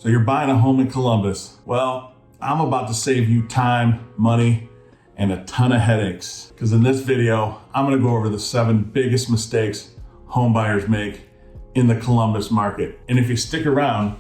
So you're buying a home in Columbus. Well, I'm about to save you time, money, and a ton of headaches. Because in this video, I'm gonna go over the 7 biggest mistakes home buyers make in the Columbus market. And if you stick around,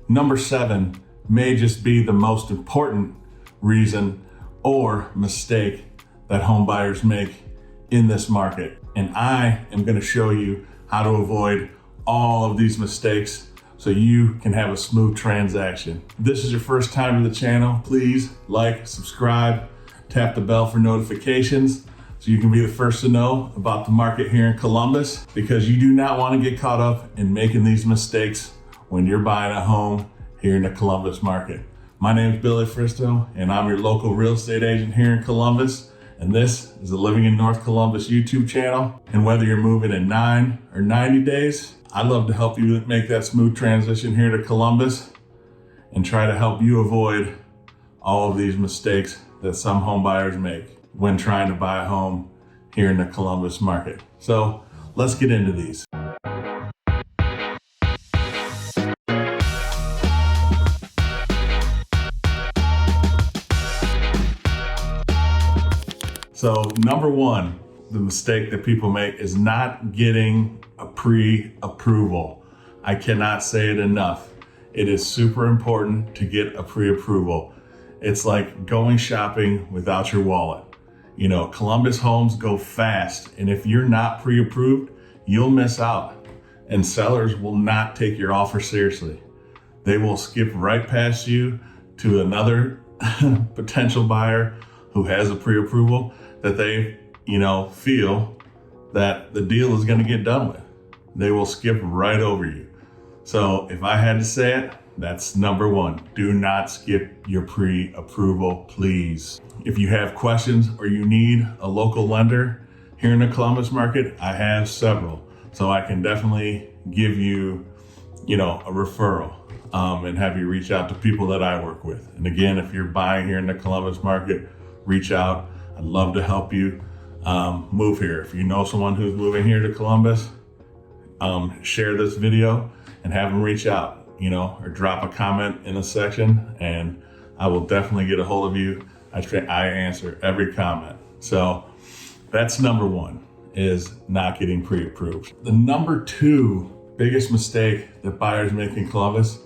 number 7 may just be the most important reason or mistake that home buyers make in this market. And I am gonna show you how to avoid all of these mistakes so you can have a smooth transaction. If this is your first time to the channel, please like, subscribe, tap the bell for notifications so you can be the first to know about the market here in Columbus, because you do not want to get caught up in making these mistakes when you're buying a home here in the Columbus market. My name is Billy Fristo and I'm your local real estate agent here in Columbus. And this is the Living in North Columbus YouTube channel. And whether you're moving in 9 or 90 days, I'd love to help you make that smooth transition here to Columbus and try to help you avoid all of these mistakes that some home buyers make when trying to buy a home here in the Columbus market. So let's get into these. So number 1, the mistake that people make is not getting a pre-approval. I cannot say it enough. It is super important to get a pre-approval. It's like going shopping without your wallet. You know, Columbus homes go fast, and if you're not pre-approved, you'll miss out. And sellers will not take your offer seriously. They will skip right past you to another potential buyer who has a pre-approval that they, feel that the deal is going to get done with. They will skip right over you. So if I had to say it, that's number 1. Do not skip your pre-approval, please. If you have questions or you need a local lender here in the Columbus market, I have several. So I can definitely give you, a referral and have you reach out to people that I work with. And again, if you're buying here in the Columbus market, reach out. I'd love to help you move here. If you know someone who's moving here to Columbus, share this video and have them reach out, or drop a comment in the section, and I will definitely get a hold of you. I answer every comment. So that's number 1, is not getting pre-approved. The number 2 biggest mistake that buyers make in Columbus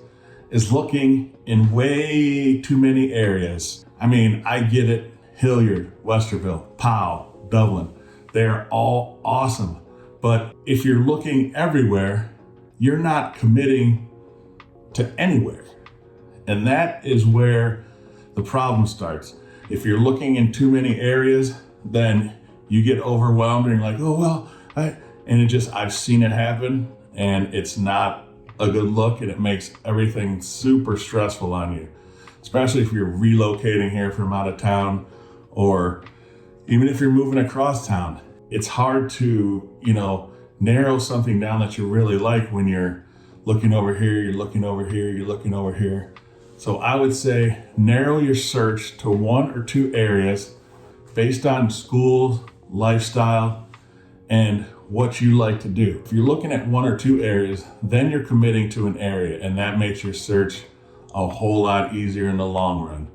is looking in way too many areas. I mean, I get it. Hilliard, Westerville, Powell, Dublin, they're all awesome. But if you're looking everywhere, you're not committing to anywhere. And that is where the problem starts. If you're looking in too many areas, then you get overwhelmed and you're like, oh, well, I've seen it happen, and it's not a good look, and it makes everything super stressful on you, especially if you're relocating here from out of town, or even if you're moving across town. It's hard to, narrow something down that you really like when you're looking over here, you're looking over here, you're looking over here. So I would say narrow your search to 1 or 2 areas based on school, lifestyle, and what you like to do. If you're looking at 1 or 2 areas, then you're committing to an area, and that makes your search a whole lot easier in the long run,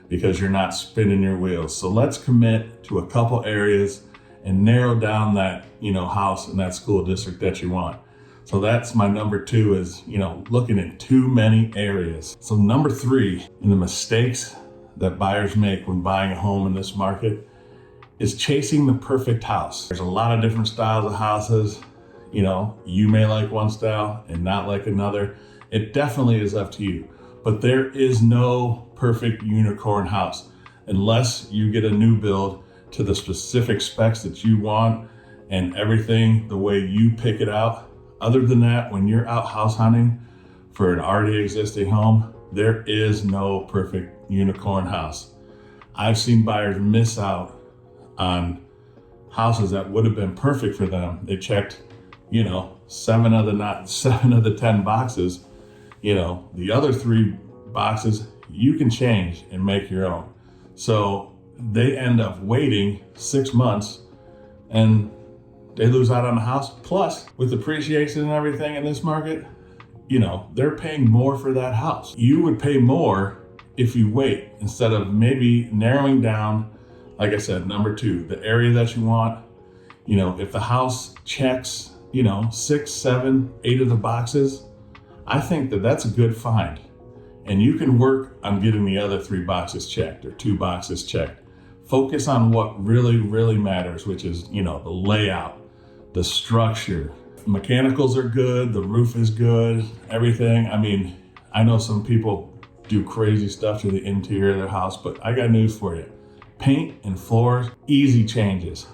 because you're not spinning your wheels. So let's commit to a couple areas and narrow down that, house in that school district that you want. So that's my number 2, is, looking at too many areas. So number 3 in the mistakes that buyers make when buying a home in this market is chasing the perfect house. There's a lot of different styles of houses. You may like one style and not like another. It definitely is up to you. But there is no perfect unicorn house unless you get a new build to the specific specs that you want and everything the way you pick it out. Other than that, when you're out house hunting for an already existing home, there is no perfect unicorn house. I've seen buyers miss out on houses that would have been perfect for them. They checked, 7 of the 10 boxes. The other 3 boxes you can change and make your own. So they end up waiting 6 months and they lose out on the house. Plus, with appreciation and everything in this market, they're paying more for that house. You would pay more if you wait, instead of maybe narrowing down, like I said, number 2, the area that you want. If the house checks, 6, 7, 8 of the boxes, I think that that's a good find. And you can work on getting the other 3 boxes checked or 2 boxes checked. Focus on what really, really matters, which is, the layout, the structure. Mechanicals are good, the roof is good, everything. I mean, I know some people do crazy stuff to the interior of their house, but I got news for you. Paint and floors, easy changes.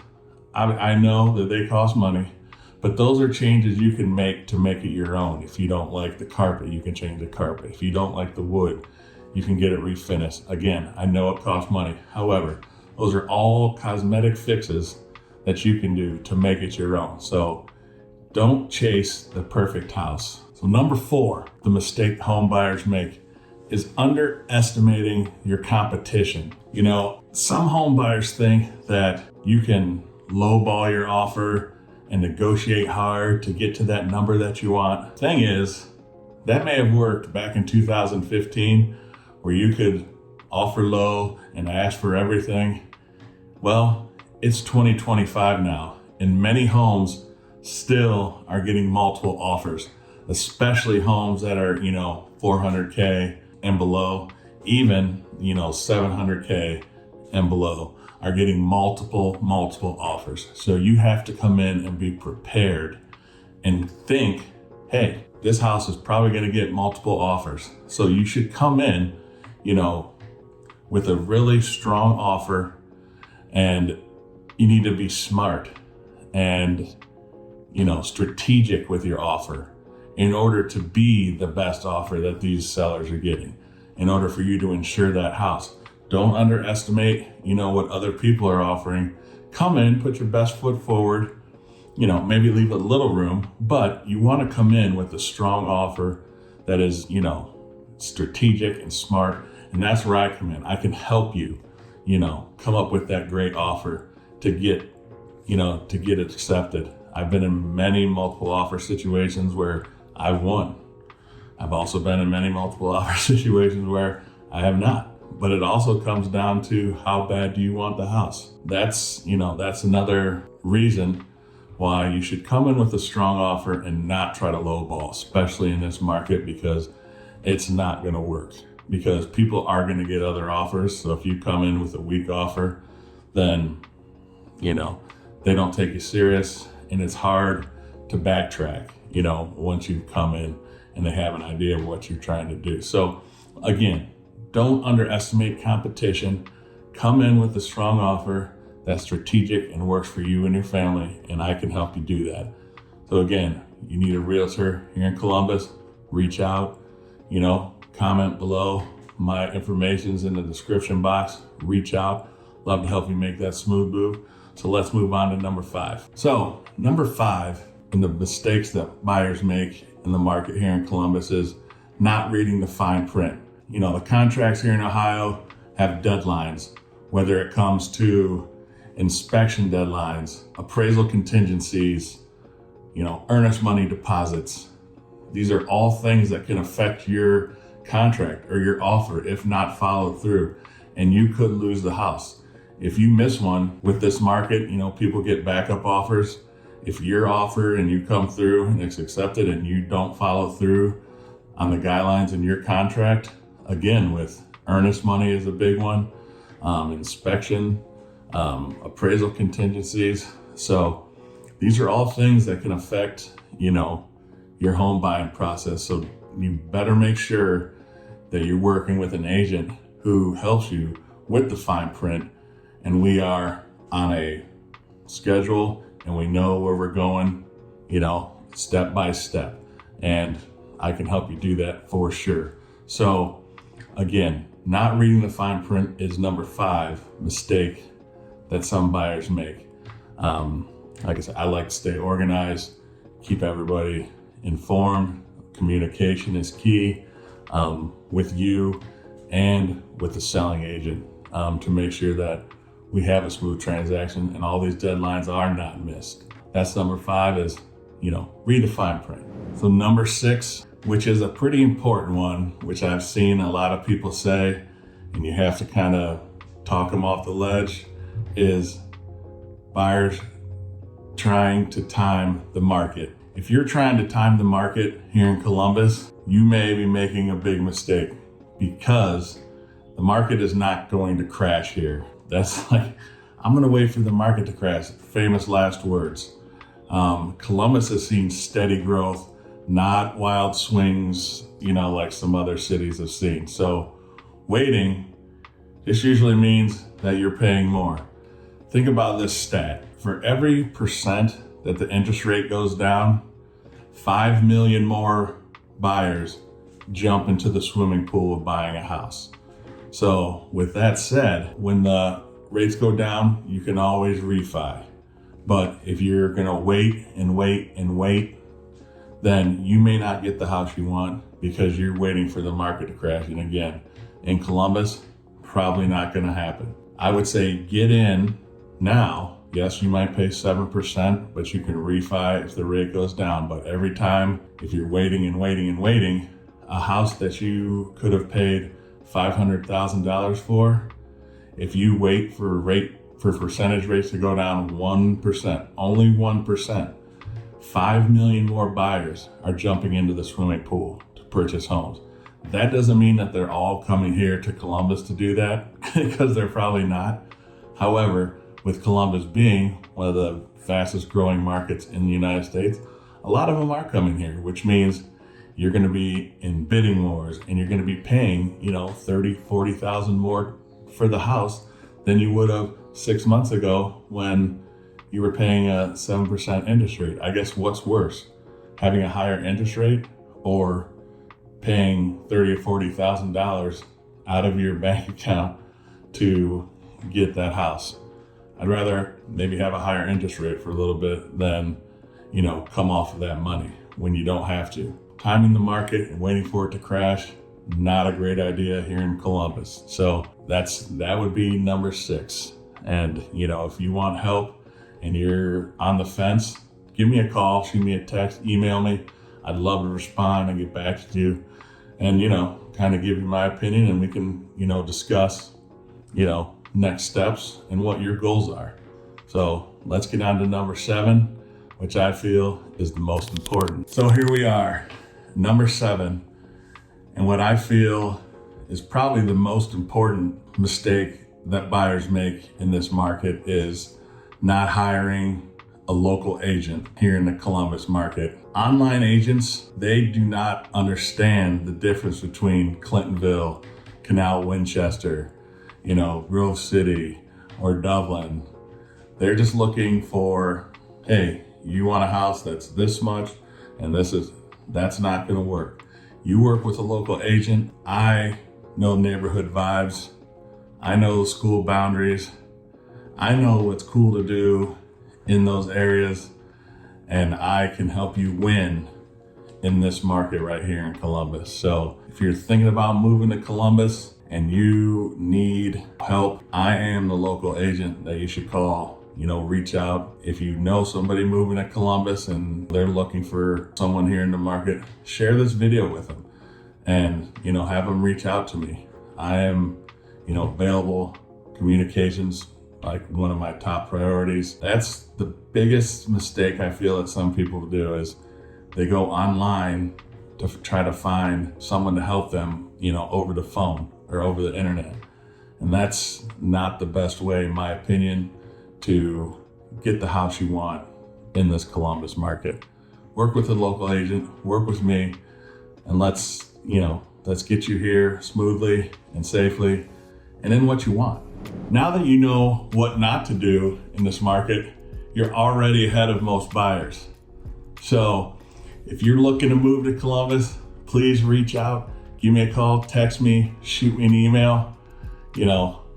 I know that they cost money, but those are changes you can make to make it your own. If you don't like the carpet, you can change the carpet. If you don't like the wood, you can get it refinished. Again, I know it costs money. However, those are all cosmetic fixes that you can do to make it your own. So don't chase the perfect house. So number 4, the mistake home buyers make is underestimating your competition. Some home buyers think that you can lowball your offer and negotiate hard to get to that number that you want. Thing is, that may have worked back in 2015 where you could offer low and ask for everything. Well, it's 2025 now, and many homes still are getting multiple offers, especially homes that are, 400K and below, even, 700K and below are getting multiple offers. So you have to come in and be prepared and think, hey, this house is probably going to get multiple offers. So you should come in, with a really strong offer, and you need to be smart and, strategic with your offer in order to be the best offer that these sellers are getting, in order for you to insure that house. Don't underestimate, what other people are offering. Come in, put your best foot forward, maybe leave a little room, but you want to come in with a strong offer that is, strategic and smart. And that's where I come in. I can help you, come up with that great offer to get it accepted. I've been in many multiple offer situations where I've won. I've also been in many multiple offer situations where I have not. But it also comes down to how bad do you want the house? That's another reason why you should come in with a strong offer and not try to lowball, especially in this market, because it's not going to work. Because people are going to get other offers. So if you come in with a weak offer, then, they don't take you serious, and it's hard to backtrack, once you come in and they have an idea of what you're trying to do. So again, don't underestimate competition. Come in with a strong offer that's strategic and works for you and your family, and I can help you do that. So again, you need a realtor here in Columbus, reach out, comment below. My information's in the description box. Reach out. Love to help you make that smooth move. So let's move on to number 5. So number 5 in the mistakes that buyers make in the market here in Columbus is not reading the fine print. The contracts here in Ohio have deadlines, whether it comes to inspection deadlines, appraisal contingencies, earnest money deposits. These are all things that can affect your contract or your offer if not followed through, and you could lose the house. If you miss one with this market, people get backup offers. If your offer and you come through and it's accepted and you don't follow through on the guidelines in your contract, again, with earnest money is a big one, inspection, appraisal contingencies. So these are all things that can affect, your home buying process. So you better make sure that you're working with an agent who helps you with the fine print, and we are on a schedule and we know where we're going, step by step. And I can help you do that for sure. So again, not reading the fine print is number 5 mistake that some buyers make. Like I said, I like to stay organized, keep everybody informed. Communication is key with you and with the selling agent to make sure that we have a smooth transaction and all these deadlines are not missed. That's number 5 is, read the fine print. So number 6, which is a pretty important one, which I've seen a lot of people say, and you have to kind of talk them off the ledge, is buyers trying to time the market. If you're trying to time the market here in Columbus, you may be making a big mistake, because the market is not going to crash here. That's like, I'm gonna wait for the market to crash. Famous last words. Columbus has seen steady growth, not wild swings, like some other cities have seen. So waiting just usually means that you're paying more. Think about this stat. For every percent that the interest rate goes down, 5 million more buyers jump into the swimming pool of buying a house. So with that said, when the rates go down, you can always refi. But if you're gonna wait and wait and wait, then you may not get the house you want because you're waiting for the market to crash. And again, in Columbus, probably not gonna happen. I would say get in now. Yes, you might pay 7%, but you can refi if the rate goes down. But every time, if you're waiting and waiting and waiting, a house that you could have paid $500,000 for, if you wait for percentage rates to go down 1%, only 1%, 5 million more buyers are jumping into the swimming pool to purchase homes. That doesn't mean that they're all coming here to Columbus to do that, because they're probably not. However, with Columbus being one of the fastest growing markets in the United States, a lot of them are coming here, which means you're going to be in bidding wars, and you're going to be paying, $30,000, $40,000 more for the house than you would have 6 months ago when you were paying a 7% interest rate. I guess what's worse, having a higher interest rate or paying $30,000 or $40,000 out of your bank account to get that house? I'd rather maybe have a higher interest rate for a little bit than, come off of that money when you don't have to. Timing the market and waiting for it to crash, not a great idea here in Columbus. So that would be number 6. And, if you want help and you're on the fence, give me a call, shoot me a text, email me. I'd love to respond and get back to you and, kind of give you my opinion, and we can, discuss, next steps and what your goals are. So let's get on to number 7, which I feel is the most important. So here we are, number 7. And what I feel is probably the most important mistake that buyers make in this market is not hiring a local agent here in the Columbus market. Online agents, they do not understand the difference between Clintonville, Canal Winchester, Grove City or Dublin. They're just looking for, hey, you want a house that's this much, and that's not gonna work. You work with a local agent. I know neighborhood vibes. I know school boundaries. I know what's cool to do in those areas, and I can help you win in this market right here in Columbus. So if you're thinking about moving to Columbus and you need help, I am the local agent that you should call. Reach out. If you know somebody moving to Columbus and they're looking for someone here in the market, share this video with them and, have them reach out to me. I am, available. Communications, like one of my top priorities. That's the biggest mistake I feel that some people do, is they go online to try to find someone to help them, over the phone or over the internet. And that's not the best way, in my opinion, to get the house you want in this Columbus market. Work with a local agent, work with me, and let's get you here smoothly and safely and in what you want. Now that you know what not to do in this market, you're already ahead of most buyers. So if you're looking to move to Columbus, please reach out, give me a call, text me, shoot me an email,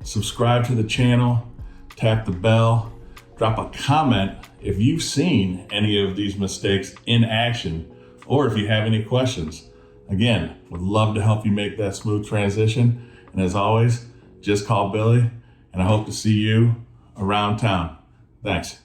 subscribe to the channel, tap the bell, drop a comment if you've seen any of these mistakes in action, or if you have any questions. Again, would love to help you make that smooth transition. And as always, just call Billy, and I hope to see you around town. Thanks.